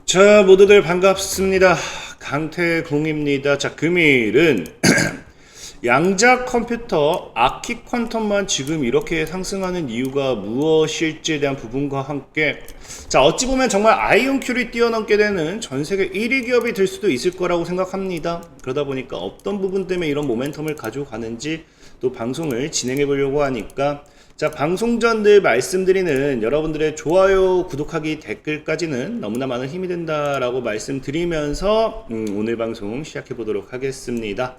자, 모두들 반갑습니다. 강태공입니다. 자, 금일은 양자 컴퓨터 아키 퀀텀만 지금 이렇게 상승하는 이유가 무엇일지에 대한 부분과 함께, 자, 어찌 보면 정말 아이온큐를 뛰어넘게 되는 전 세계 1위 기업이 될 수도 있을 거라고 생각합니다. 그러다 보니까 어떤 부분 때문에 이런 모멘텀을 가지고 가는지 또 방송을 진행해 보려고 하니까, 자, 방송 전 늘 말씀드리는 여러분들의 좋아요, 구독하기, 댓글까지는 너무나 많은 힘이 된다라고 말씀드리면서 오늘 방송 시작해 보도록 하겠습니다.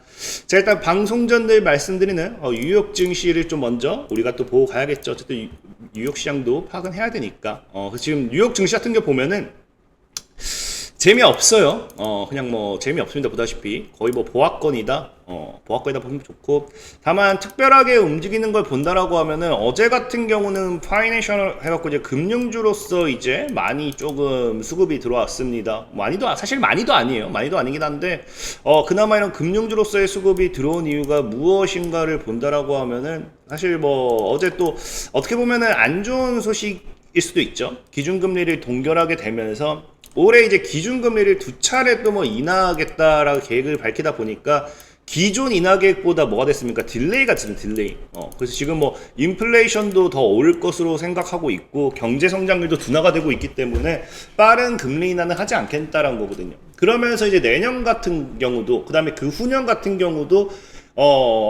자, 일단 방송 전 늘 말씀드리는 뉴욕 증시를 좀 먼저 우리가 또 보고 가야겠죠. 어쨌든 뉴욕 시장도 파악은 해야 되니까. 지금 뉴욕 증시 같은 거 보면은 재미없어요. 그냥 뭐 재미없습니다. 보다시피 거의 뭐 보합권이다. 보합권이다 보면 좋고, 다만 특별하게 움직이는 걸 본다라고 하면은 어제 같은 경우는 파이낸셜 해갖고 이제 금융주로서 이제 많이 조금 수급이 들어왔습니다. 사실 많이도 아니에요. 많이도 아니긴 한데 그나마 이런 금융주로서의 수급이 들어온 이유가 무엇인가를 본다라고 하면은, 사실 뭐 어제 또 어떻게 보면은 안 좋은 소식일 수도 있죠. 기준금리를 동결하게 되면서 올해 이제 기준금리를 두 차례 또 뭐 인하하겠다라고 계획을 밝히다 보니까 기존 인하 계획보다 뭐가 됐습니까? 딜레이가 됐습니다. 딜레이. 그래서 지금 뭐 인플레이션도 더 오를 것으로 생각하고 있고 경제 성장률도 둔화가 되고 있기 때문에 빠른 금리 인하는 하지 않겠다라는 거거든요. 그러면서 이제 내년 같은 경우도, 그 다음에 그 후년 같은 경우도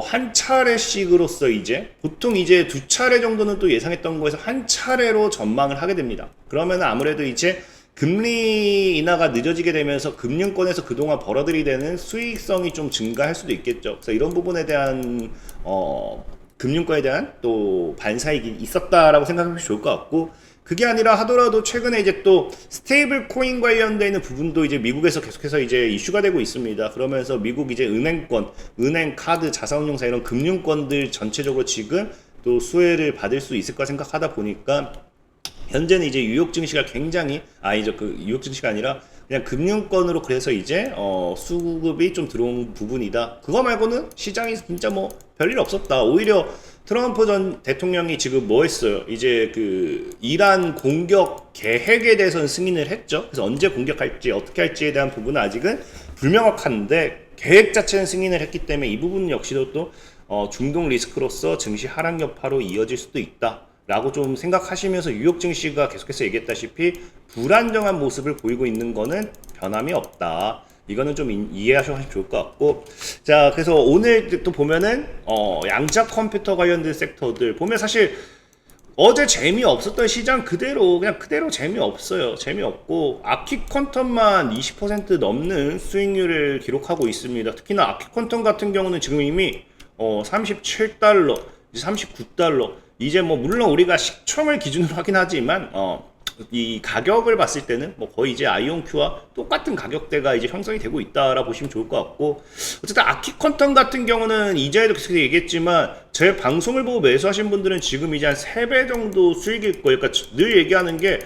한 차례씩으로서 이제 보통 이제 두 차례 정도는 또 예상했던 거에서 한 차례로 전망을 하게 됩니다. 그러면 아무래도 이제 금리 인하가 늦어지게 되면서 금융권에서 그동안 벌어들이 되는 수익성이 좀 증가할 수도 있겠죠. 그래서 이런 부분에 대한 금융권에 대한 또 반사이익이 있었다라고 생각하면 좋을 것 같고, 그게 아니라 하더라도 최근에 이제 또 스테이블 코인 관련되어 있는 부분도 이제 미국에서 계속해서 이제 이슈가 되고 있습니다. 그러면서 미국 이제 은행권, 은행, 카드, 자산운용사 이런 금융권들 전체적으로 지금 또 수혜를 받을 수 있을까 생각하다 보니까, 현재는 이제 뉴욕 증시가 굉장히 뉴욕 증시가 아니라 그냥 금융권으로, 그래서 이제 수급이 좀 들어온 부분이다. 그거 말고는 시장이 진짜 뭐 별일 없었다. 오히려 트럼프 전 대통령이 지금 뭐 했어요? 이제 그 이란 공격 계획에 대해서는 승인을 했죠. 그래서 언제 공격할지 어떻게 할지에 대한 부분은 아직은 불명확한데 계획 자체는 승인을 했기 때문에 이 부분 역시도 또 중동 리스크로서 증시 하락 여파로 이어질 수도 있다 라고 좀 생각하시면서, 뉴욕 증시가 계속해서 얘기했다시피 불안정한 모습을 보이고 있는 거는 변함이 없다. 이거는 좀 이해하셔도 좋을 것 같고, 자, 그래서 오늘 또 보면은 양자 컴퓨터 관련된 섹터들 보면 사실 어제 재미없었던 시장 그대로 재미없어요. 재미없고 아키 퀀텀만 20% 넘는 수익률을 기록하고 있습니다. 특히나 아키 퀀텀 같은 경우는 지금 이미 37달러, 39달러, 이제 뭐 물론 우리가 시총을 기준으로 하긴 하지만 이 가격을 봤을 때는 뭐 거의 이제 아이온큐와 똑같은 가격대가 이제 형성이 되고 있다라고 보시면 좋을 것 같고, 어쨌든 아키 퀀텀 같은 경우는 이전에도 계속 얘기했지만 제 방송을 보고 매수하신 분들은 지금 이제 한 3배 정도 수익일 거예요. 그러니까 늘 얘기하는 게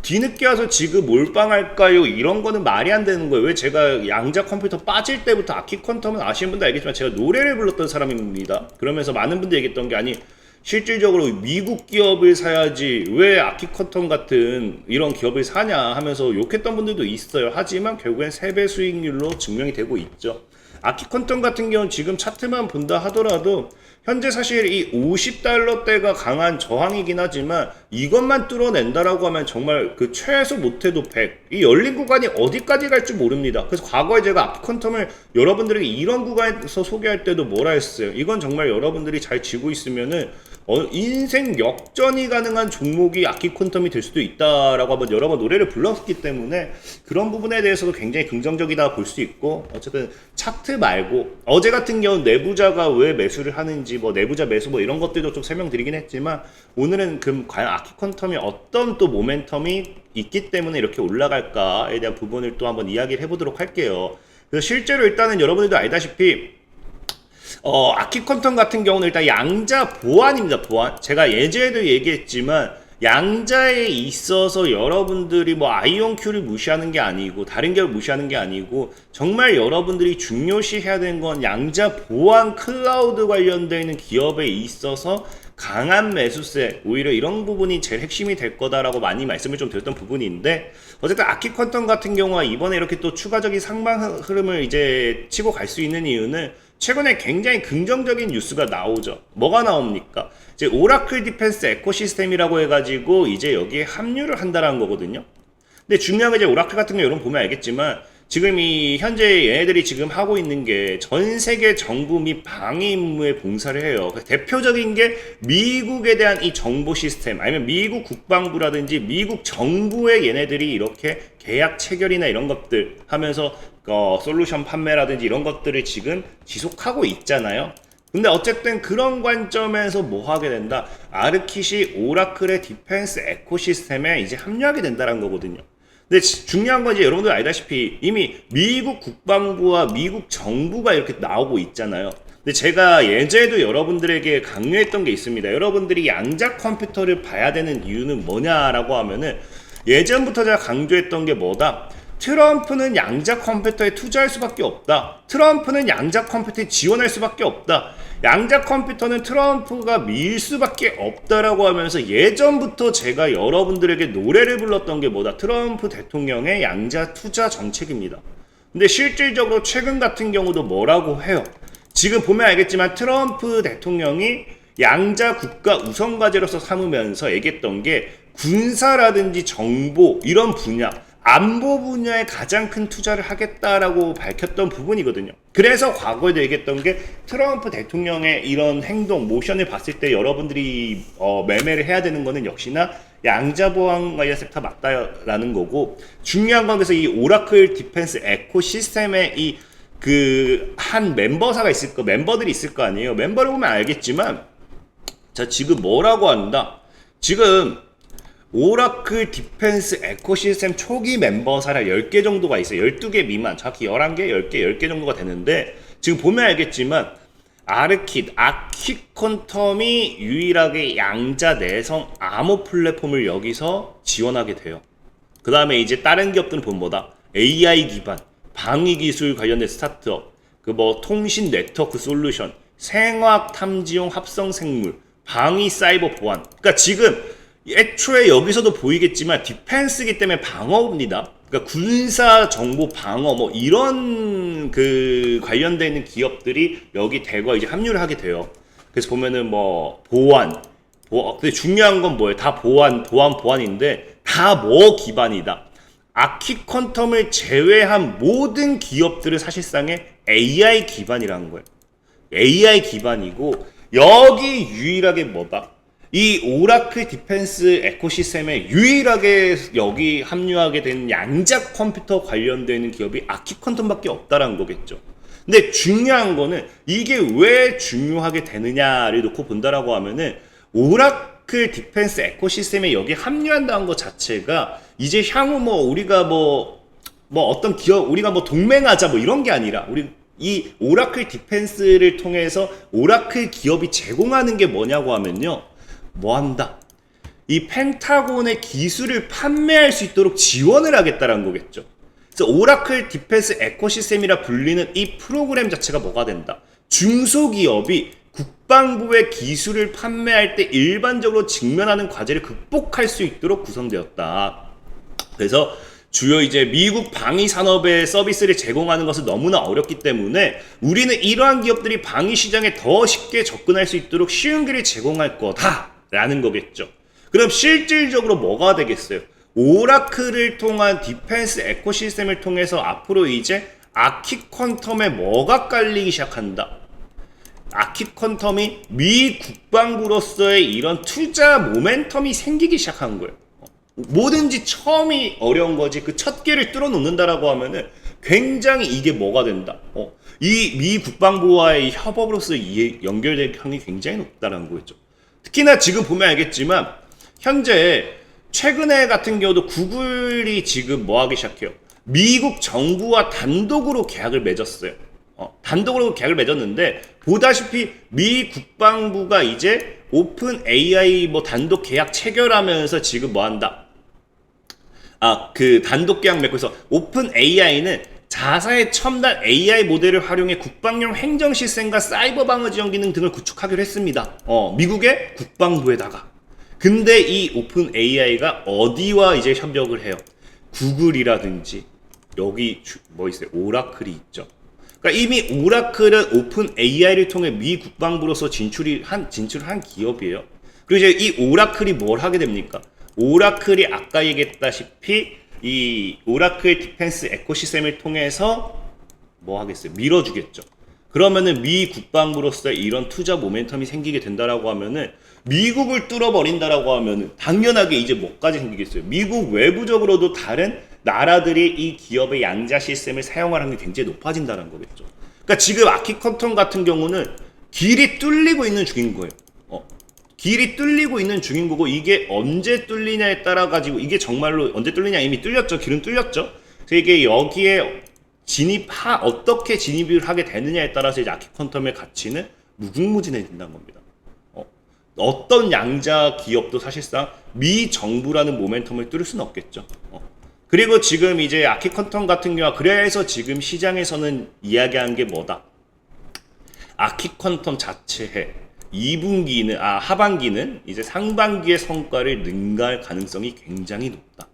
뒤늦게 와서 지금 몰빵할까요? 이런 거는 말이 안 되는 거예요. 왜 제가 양자 컴퓨터 빠질 때부터 아키 퀀텀은 아시는 분들 알겠지만 제가 노래를 불렀던 사람입니다. 그러면서 많은 분들이 얘기했던 게, 아니 실질적으로 미국 기업을 사야지 왜 아키 퀀텀 같은 이런 기업을 사냐 하면서 욕했던 분들도 있어요. 하지만 결국엔 3배 수익률로 증명이 되고 있죠. 아키 퀀텀 같은 경우는 지금 차트만 본다 하더라도 현재 사실 이 50달러대가 강한 저항이긴 하지만 이것만 뚫어낸다라고 하면 정말 그 최소 못해도 100, 이 열린 구간이 어디까지 갈지 모릅니다. 그래서 과거에 제가 아키 퀀텀을 여러분들에게 이런 구간에서 소개할 때도 뭐라 했어요? 이건 정말 여러분들이 잘 지고 있으면은 인생 역전이 가능한 종목이 아키 퀀텀이 될 수도 있다라고 한번 여러 번 노래를 불렀기 때문에 그런 부분에 대해서도 굉장히 긍정적이다 볼 수 있고, 어쨌든 차트 말고 어제 같은 경우 내부자가 왜 매수를 하는지, 뭐 내부자 매수 뭐 이런 것들도 좀 설명드리긴 했지만, 오늘은 과연 아키 퀀텀이 어떤 또 모멘텀이 있기 때문에 이렇게 올라갈까에 대한 부분을 또 한번 이야기를 해보도록 할게요. 그래서 실제로 일단은 여러분들도 알다시피 아키 퀀텀 같은 경우는 일단 양자 보안입니다. 보안. 제가 예전에도 얘기했지만 양자에 있어서 여러분들이 뭐 아이온큐를 무시하는 게 아니고 다른 기업을 무시하는 게 아니고, 정말 여러분들이 중요시 해야 되는 건 양자 보안 클라우드 관련되어 있는 기업에 있어서 강한 매수세, 오히려 이런 부분이 제일 핵심이 될 거다라고 많이 말씀을 좀 드렸던 부분인데, 어쨌든 아키퀀텀 같은 경우가 이번에 이렇게 또 추가적인 상방 흐름을 이제 치고 갈 수 있는 이유는 최근에 굉장히 긍정적인 뉴스가 나오죠. 뭐가 나옵니까? 이제 오라클 디펜스 에코시스템이라고 해가지고 이제 여기에 합류를 한다라는 거거든요. 근데 중요한 게 이제 오라클 같은 경우 여러분 보면 알겠지만 지금 이 현재 얘네들이 지금 하고 있는 게 전 세계 정부 및 방위 임무에 봉사를 해요. 대표적인 게 미국에 대한 이 정보 시스템 아니면 미국 국방부라든지 미국 정부의 얘네들이 이렇게 계약 체결이나 이런 것들 하면서 솔루션 판매라든지 이런 것들을 지금 지속하고 있잖아요. 근데 어쨌든 그런 관점에서 뭐 하게 된다? 아르킷이 오라클의 디펜스 에코시스템에 이제 합류하게 된다는 거거든요. 근데 중요한 건 이제 여러분들 알다시피 이미 미국 국방부와 미국 정부가 이렇게 나오고 있잖아요. 근데 제가 예전에도 여러분들에게 강요했던 게 있습니다. 여러분들이 양자 컴퓨터를 봐야 되는 이유는 뭐냐라고 하면은 예전부터 제가 강조했던 게 뭐다? 트럼프는 양자 컴퓨터에 투자할 수밖에 없다. 트럼프는 양자 컴퓨터에 지원할 수밖에 없다. 양자 컴퓨터는 트럼프가 밀 수밖에 없다라고 하면서 예전부터 제가 여러분들에게 노래를 불렀던 게 뭐다? 트럼프 대통령의 양자 투자 정책입니다. 근데 실질적으로 최근 같은 경우도 뭐라고 해요? 지금 보면 알겠지만 트럼프 대통령이 양자 국가 우선 과제로서 삼으면서 얘기했던 게 군사라든지 정보 이런 분야 안보 분야에 가장 큰 투자를 하겠다라고 밝혔던 부분이거든요. 그래서 과거에도 얘기했던 게 트럼프 대통령의 이런 행동, 모션을 봤을 때 여러분들이 매매를 해야 되는 거는 역시나 양자보안 관련 섹터 맞다라는 거고, 중요한 건 그래서 이 오라클 디펜스 에코시스템의 이 한 멤버사가 있을 거, 멤버들이 있을 거 아니에요. 멤버를 보면 알겠지만, 자, 지금 뭐라고 한다? 지금 오라클 디펜스 에코시스템 초기 멤버사가 10개 정도가 있어요. 12개 미만, 정확히 11개, 10개, 10개 정도가 되는데 지금 보면 알겠지만 아르킷, 아키퀀텀이 유일하게 양자 내성 암호 플랫폼을 여기서 지원하게 돼요. 그 다음에 이제 다른 기업들은 보면 뭐다? AI 기반, 방위 기술 관련된 스타트업, 통신 네트워크 솔루션, 생화학 탐지용 합성 생물, 방위 사이버 보안. 그러니까 지금 애초에 여기서도 보이겠지만 디펜스기 때문에 방어입니다. 그러니까 군사 정보 방어 이런 관련되어 있는 기업들이 여기 대거 이제 합류를 하게 돼요. 그래서 보면은 보안. 근데 중요한 건 뭐예요? 다 보안인데 다 뭐 기반이다. 아키퀀텀을 제외한 모든 기업들은 사실상의 AI 기반이라는 거예요. AI 기반이고 여기 유일하게 뭐다? 이 오라클 디펜스 에코시스템에 유일하게 여기 합류하게 된 양자 컴퓨터 관련되는 기업이 아키퀀텀밖에 없다라는 거겠죠. 근데 중요한 거는 이게 왜 중요하게 되느냐를 놓고 본다라고 하면은 오라클 디펜스 에코시스템에 여기 합류한다는 것 자체가 이제 향후 우리가 어떤 기업 우리가 동맹하자 이런 게 아니라 우리 이 오라클 디펜스를 통해서 오라클 기업이 제공하는 게 뭐냐고 하면요. 한다? 이 펜타곤의 기술을 판매할 수 있도록 지원을 하겠다라는 거겠죠. 그래서 오라클 디펜스 에코시스템이라 불리는 이 프로그램 자체가 뭐가 된다? 중소기업이 국방부의 기술을 판매할 때 일반적으로 직면하는 과제를 극복할 수 있도록 구성되었다. 그래서 주요 이제 미국 방위 산업의 서비스를 제공하는 것은 너무나 어렵기 때문에 우리는 이러한 기업들이 방위 시장에 더 쉽게 접근할 수 있도록 쉬운 길을 제공할 거다라는 거겠죠. 그럼 실질적으로 뭐가 되겠어요? 오라클을 통한 디펜스 에코시스템을 통해서 앞으로 이제 아키퀀텀에 뭐가 깔리기 시작한다. 아키퀀텀이 미 국방부로서의 이런 투자 모멘텀이 생기기 시작한 거예요. 뭐든지 처음이 어려운 거지 그 첫 개를 뚫어 놓는다라고 하면은 굉장히 이게 뭐가 된다. 이 미 국방부와의 협업으로서 연결될 확률이 굉장히 높다라는 거겠죠. 특히나 지금 보면 알겠지만 현재 최근에 같은 경우도 구글이 지금 뭐 하기 시작해요. 미국 정부와 단독으로 계약을 맺었어요. 단독으로 계약을 맺었는데 보다시피 미 국방부가 이제 오픈 AI 단독 계약 체결하면서 지금 뭐 한다. 단독 계약 맺고 있어. 오픈 AI는 자사의 첨단 AI 모델을 활용해 국방용 행정 시스템과 사이버 방어 지원 기능 등을 구축하기로 했습니다. 미국의 국방부에다가. 근데 이 오픈 AI가 어디와 이제 협력을 해요? 구글이라든지 여기 뭐 있어요? 오라클이 있죠. 그러니까 이미 오라클은 오픈 AI를 통해 미 국방부로서 진출을 한 기업이에요. 그리고 이제 이 오라클이 뭘 하게 됩니까? 오라클이 아까 얘기했다시피 이 오라클 디펜스 에코시스템을 통해서 뭐 하겠어요? 밀어주겠죠. 그러면은 미 국방부로서 이런 투자 모멘텀이 생기게 된다라고 하면은 미국을 뚫어버린다라고 하면은 당연하게 이제 뭐까지 생기겠어요? 미국 외부적으로도 다른 나라들이 이 기업의 양자 시스템을 사용하는 게 굉장히 높아진다는 거겠죠. 그러니까 지금 아키컨텀 같은 경우는 길이 뚫리고 있는 중인 거예요. 길이 뚫리고 있는 중인 거고 이게 언제 뚫리냐에 따라 가지고 이게 정말로 언제 뚫리냐 이미 뚫렸죠. 길은 뚫렸죠. 그래서 이게 여기에 어떻게 진입을 하게 되느냐에 따라서 이제 아키컨텀의 가치는 무궁무진해진다는 겁니다. 어떤 양자 기업도 사실상 미 정부라는 모멘텀을 뚫을 수는 없겠죠. 그리고 지금 이제 아키컨텀 같은 경우가 그래서 지금 시장에서는 이야기한 게 뭐다? 아키컨텀 자체에 하반기는 이제 상반기의 성과를 능가할 가능성이 굉장히 높다.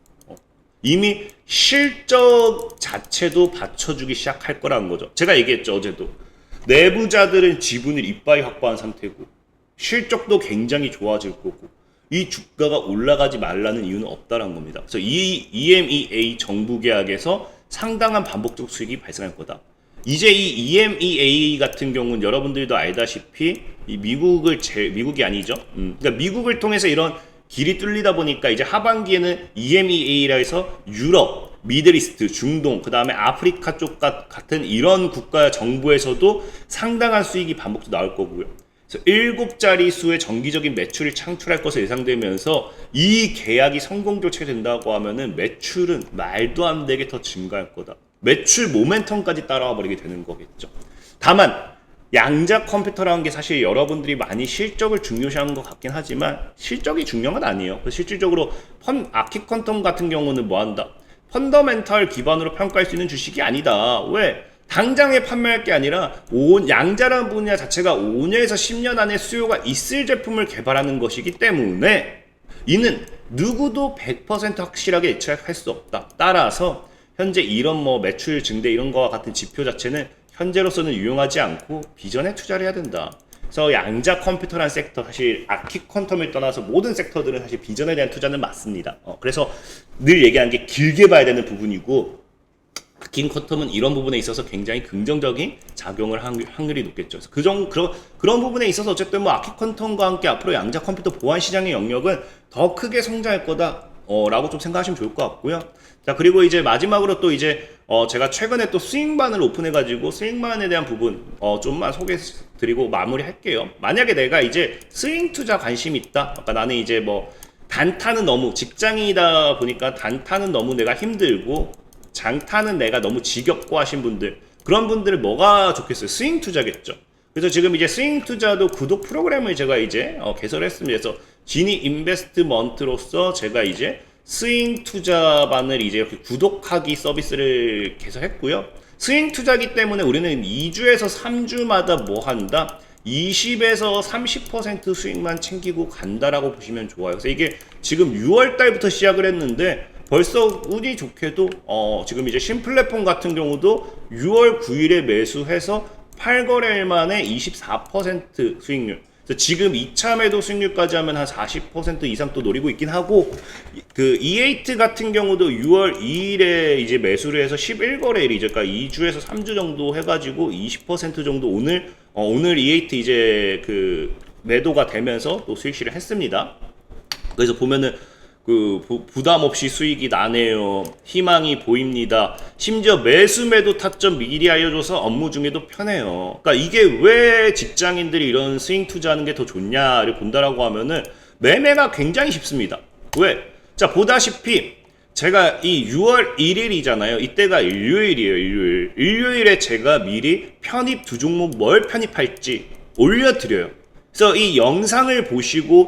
이미 실적 자체도 받쳐주기 시작할 거라는 거죠. 제가 얘기했죠, 어제도. 내부자들은 지분을 이빠이 확보한 상태고, 실적도 굉장히 좋아질 거고, 이 주가가 올라가지 말라는 이유는 없다는 겁니다. 그래서 이 EMEA 정부 계약에서 상당한 반복적 수익이 발생할 거다. 이제 이 EMEA 같은 경우는 여러분들도 알다시피 이 미국이 아니죠. 그러니까 미국을 통해서 이런 길이 뚫리다 보니까 이제 하반기에는 EMEA라 해서 유럽, 미들이스트, 중동, 그 다음에 아프리카 쪽 같은 이런 국가 정부에서도 상당한 수익이 반복적으로 나올 거고요. 그래서 7자릿수의 정기적인 매출을 창출할 것으로 예상되면서 이 계약이 성공 교체된다고 하면은 매출은 말도 안 되게 더 증가할 거다. 매출 모멘텀까지 따라와 버리게 되는 거겠죠. 다만 양자 컴퓨터라는 게 사실 여러분들이 많이 실적을 중요시하는 것 같긴 하지만 실적이 중요한 건 아니에요. 실질적으로 아키컨텀 같은 경우는 뭐 한다? 펀더멘탈 기반으로 평가할 수 있는 주식이 아니다. 왜? 당장에 판매할 게 아니라 양자라는 분야 자체가 5년에서 10년 안에 수요가 있을 제품을 개발하는 것이기 때문에 이는 누구도 100% 확실하게 예측할 수 없다. 따라서 현재 이런 뭐 매출 증대 이런 거와 같은 지표 자체는 현재로서는 유용하지 않고 비전에 투자를 해야 된다. 그래서 양자 컴퓨터라는 섹터, 사실 아키컨텀을 떠나서 모든 섹터들은 사실 비전에 대한 투자는 맞습니다. 그래서 늘 얘기한 게 길게 봐야 되는 부분이고 아키컨텀은 이런 부분에 있어서 굉장히 긍정적인 작용을 할 확률이 높겠죠. 그래서 그런 부분에 있어서 어쨌든 뭐 아키컨텀과 함께 앞으로 양자 컴퓨터 보안 시장의 영역은 더 크게 성장할 거다. 라고 좀 생각하시면 좋을 것 같고요. 자, 그리고 이제 마지막으로 또 이제 제가 최근에 또 스윙반을 오픈해가지고 스윙반에 대한 부분 좀만 소개드리고 마무리할게요. 만약에 내가 이제 스윙 투자 관심 있다. 아까 나는 이제 뭐 단타는 너무 직장이다 보니까 단타는 너무 내가 힘들고 장타는 내가 너무 지겹고 하신 분들, 그런 분들은 뭐가 좋겠어요? 스윙 투자겠죠. 그래서 지금 이제 스윙 투자도 구독 프로그램을 제가 이제 개설했습니다. 그래서 지니 인베스트먼트로서 제가 이제 스윙 투자반을 이제 이렇게 구독하기 서비스를 개설했고요. 스윙 투자기 때문에 우리는 2주에서 3주마다 뭐 한다? 20에서 30% 수익만 챙기고 간다라고 보시면 좋아요. 그래서 이게 지금 6월 달부터 시작을 했는데 벌써 운이 좋게도 지금 이제 신플랫폼 같은 경우도 6월 9일에 매수해서 8거래일 만에 24% 수익률. 그래서 지금 2차 매도 수익률까지 하면 한 40% 이상 또 노리고 있긴 하고, 그 E8 같은 경우도 6월 2일에 이제 매수를 해서 11거래일이죠. 그러니까 2주에서 3주 정도 해가지고 20% 정도 오늘 E8 이제 그 매도가 되면서 또 수익 실을 했습니다. 그래서 보면은 부담 없이 수익이 나네요. 희망이 보입니다. 심지어 매수 타점 미리 알려줘서 업무 중에도 편해요. 그러니까 이게 왜 직장인들이 이런 스윙 투자하는 게 더 좋냐를 본다라고 하면은 매매가 굉장히 쉽습니다. 왜? 자, 보다시피 제가 이 6월 1일이잖아요. 이때가 일요일이에요. 일요일에 제가 미리 편입 두 종목 뭘 편입할지 올려드려요. 그래서 이 영상을 보시고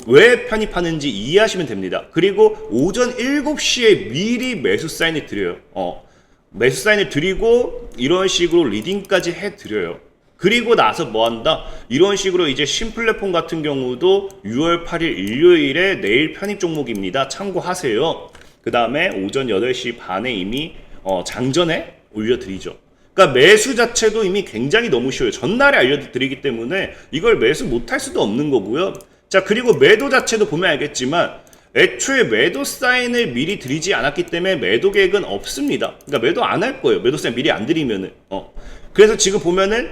왜 편입하는지 이해하시면 됩니다. 그리고 오전 7시에 미리 매수 사인을 드려요. 매수 사인을 드리고 이런 식으로 리딩까지 해드려요. 그리고 나서 뭐 한다? 이런 식으로 이제 신플랫폼 같은 경우도 6월 8일 일요일에 내일 편입 종목입니다. 참고하세요. 그 다음에 오전 8시 반에 이미 장전에 올려드리죠. 그러니까 매수 자체도 이미 굉장히 너무 쉬워요. 전날에 알려드리기 때문에 이걸 매수 못할 수도 없는 거고요. 자, 그리고 매도 자체도 보면 알겠지만 애초에 매도 사인을 미리 드리지 않았기 때문에 매도 계획은 없습니다. 그러니까 매도 안 할 거예요. 매도 사인 미리 안 드리면은. 그래서 지금 보면은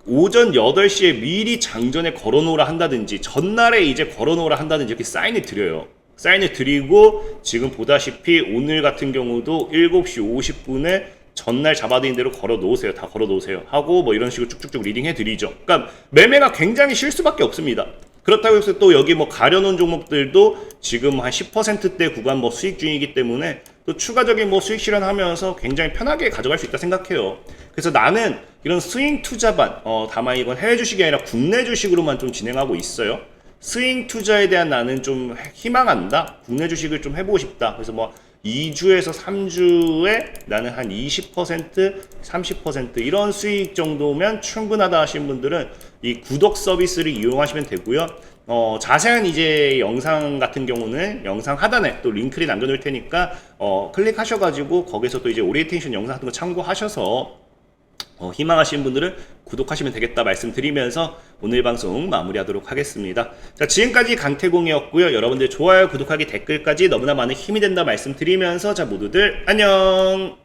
오전 8시에 미리 장전에 걸어놓으라 한다든지 전날에 이제 걸어놓으라 한다든지 이렇게 사인을 드려요. 사인을 드리고 지금 보다시피 오늘 같은 경우도 7시 50분에 전날 잡아드린 대로 걸어 놓으세요. 다 걸어 놓으세요. 하고 뭐 이런 식으로 쭉쭉쭉 리딩 해드리죠. 그러니까 매매가 굉장히 쉴 수밖에 없습니다. 그렇다고 해서 또 여기 뭐 가려놓은 종목들도 지금 한 10%대 구간 뭐 수익 중이기 때문에 또 추가적인 뭐 수익 실현하면서 굉장히 편하게 가져갈 수 있다 생각해요. 그래서 나는 이런 스윙 투자반, 다만 이건 해외 주식이 아니라 국내 주식으로만 좀 진행하고 있어요. 스윙 투자에 대한 나는 좀 희망한다. 국내 주식을 좀 해보고 싶다. 그래서 뭐 2주에서 3주에 나는 한 20%, 30% 이런 수익 정도면 충분하다 하시는 분들은 이 구독 서비스를 이용하시면 되고요. 자세한 이제 영상 같은 경우는 영상 하단에 또 링크를 남겨놓을 테니까 클릭하셔가지고 거기서 또 이제 오리엔테이션 영상 같은 거 참고하셔서 희망하시는 분들은 구독하시면 되겠다 말씀드리면서 오늘 방송 마무리하도록 하겠습니다. 자, 지금까지 강태공이었고요. 여러분들 좋아요, 구독하기, 댓글까지 너무나 많은 힘이 된다 말씀드리면서 자, 모두들 안녕.